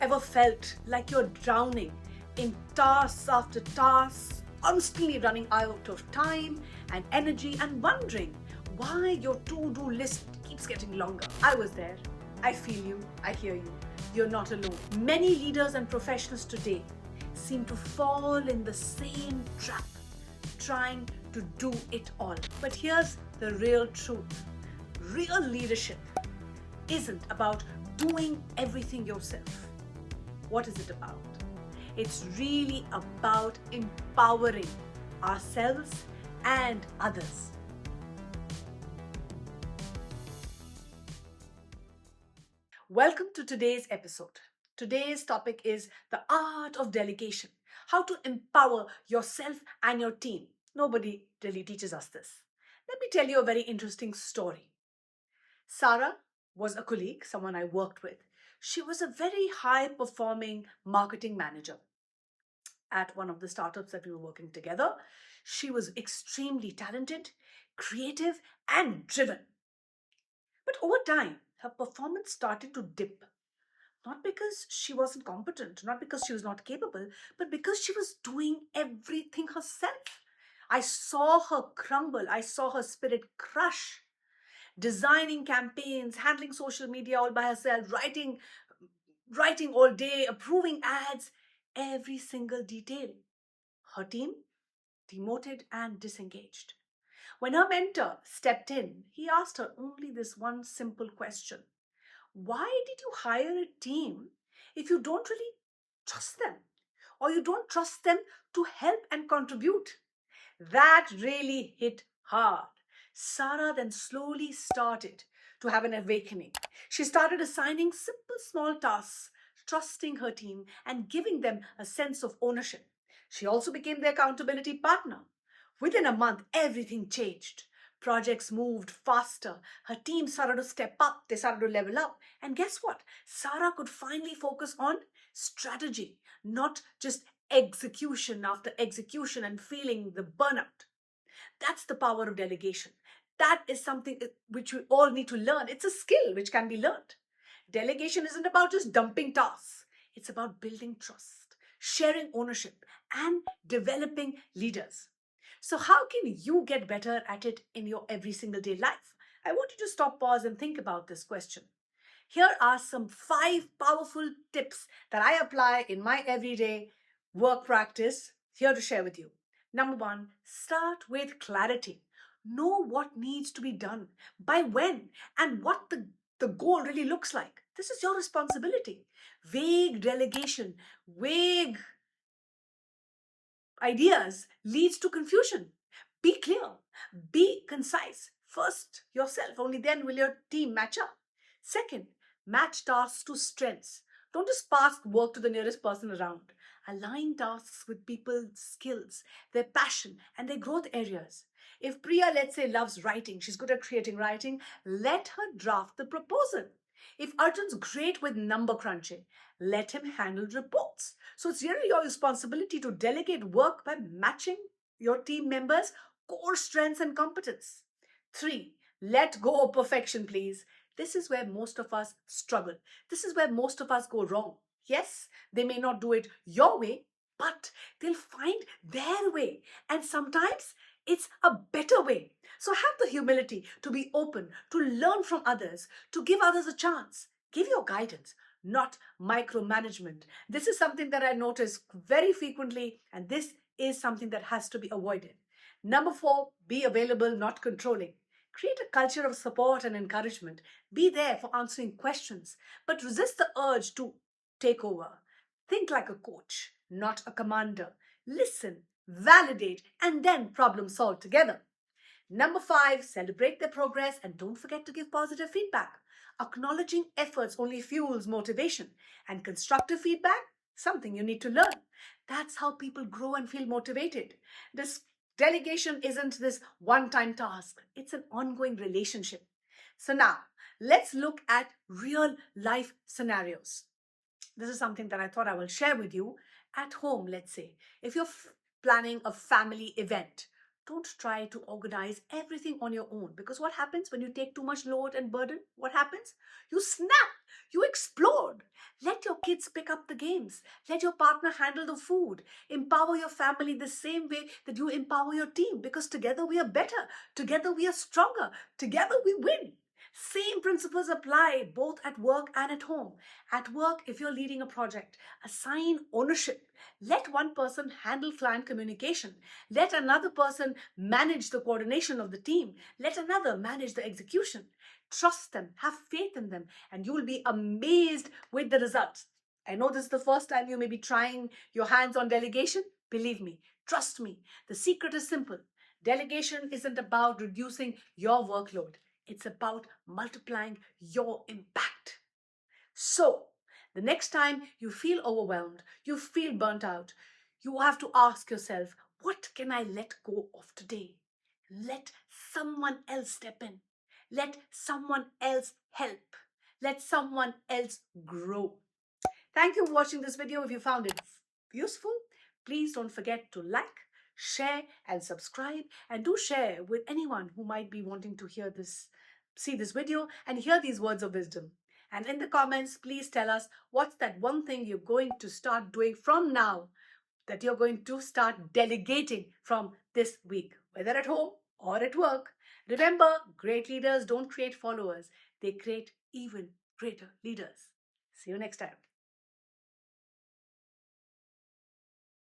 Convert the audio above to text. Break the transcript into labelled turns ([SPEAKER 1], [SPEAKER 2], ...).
[SPEAKER 1] ever felt like you're drowning in tasks after tasks, constantly running out of time and energy and wondering why your to-do list keeps getting longer? I was there. I feel you. I hear you. You're not alone. Many leaders and professionals today seem to fall in the same trap, trying to do it all. But here's the real truth. Real leadership isn't about doing everything yourself. What is it about? It's really about empowering ourselves and others. Welcome to today's episode. Today's topic is the art of delegation, how to empower yourself and your team. Nobody really teaches us this. Let me tell you a very interesting story. Sarah was a colleague, someone I worked with. She was a very high performing marketing manager at one of the startups that we were working together. She was extremely talented, creative, and driven. But over time, her performance started to dip. Not because she wasn't competent, not because she was not capable, but because she was doing everything herself. I saw her crumble. I saw her spirit crush. Designing campaigns, handling social media all by herself, writing all day, approving ads, every single detail. Her team demoted and disengaged. When her mentor stepped in, he asked her only this one simple question. Why did you hire a team if you don't really trust them? Or you don't trust them to help and contribute? That really hit hard. Sarah then slowly started to have an awakening. She started assigning simple small tasks, trusting her team, and giving them a sense of ownership. She also became their accountability partner. Within a month, everything changed. Projects moved faster. Her team started to step up. They started to level up. And guess what? Sarah could finally focus on strategy, not just execution after execution and feeling the burnout. That's the power of delegation. That is something which we all need to learn. It's a skill which can be learned. Delegation isn't about just dumping tasks. It's about building trust, sharing ownership, and developing leaders. So how can you get better at it in your every single day life? I want you to stop, pause, and think about this question. Here are some 5 powerful tips that I apply in my everyday work practice here to share with you. Number 1, start with clarity. Know what needs to be done, by when, and what the goal really looks like. This is your responsibility. Vague delegation, vague ideas leads to confusion. Be clear, be concise. First, yourself, only then will your team match up. Second, match tasks to strengths. Don't just pass work to the nearest person around. Align tasks with people's skills, their passion, and their growth areas. If Priya, let's say, loves writing, she's good at creating writing, let her draft the proposal. If Arjun's great with number crunching, let him handle reports. So it's really your responsibility to delegate work by matching your team members' core strengths and competence. 3, let go of perfection, please. This is where most of us struggle. This is where most of us go wrong. Yes, they may not do it your way, but they'll find their way. And sometimes it's a better way. So have the humility to be open, to learn from others, to give others a chance. Give your guidance, not micromanagement. This is something that I notice very frequently, and this is something that has to be avoided. Number 4, be available, not controlling. Create a culture of support and encouragement. Be there for answering questions, but resist the urge to take over. Think like a coach, not a commander. Listen, validate, and then problem solve together. Number 5, celebrate their progress and don't forget to give positive feedback. Acknowledging efforts only fuels motivation, and constructive feedback, something you need to learn. That's how people grow and feel motivated. This delegation isn't this one-time task. It's an ongoing relationship. So now, let's look at real life scenarios. This is something that I thought I will share with you. At home, let's say, if you're planning a family event, Don't try to organize everything on your own, because what happens when you take too much load and burden? What happens? You snap, you explode. Let your kids pick up the games. Let your partner handle the food. Empower your family the same way that you empower your team, because together we are better. Together we are stronger. Together we win. Same principles apply both at work and at home. At work, if you're leading a project, assign ownership. Let one person handle client communication. Let another person manage the coordination of the team. Let another manage the execution. Trust them, have faith in them, and you will be amazed with the results. I know this is the first time you may be trying your hands on delegation. Believe me, trust me, the secret is simple. Delegation isn't about reducing your workload, it's about multiplying your impact. So, the next time you feel overwhelmed, you feel burnt out, you have to ask yourself, what can I let go of today? Let someone else step in. Let someone else help. Let someone else grow. Thank you for watching this video. If you found it useful, please don't forget to like, share, and subscribe. And do share with anyone who might be wanting to hear this, see this video and hear these words of wisdom. And in the comments, please tell us what's that one thing you're going to start doing from now, that you're going to start delegating from this week, whether at home or at work. Remember, great leaders don't create followers, they create even greater leaders. See you next time.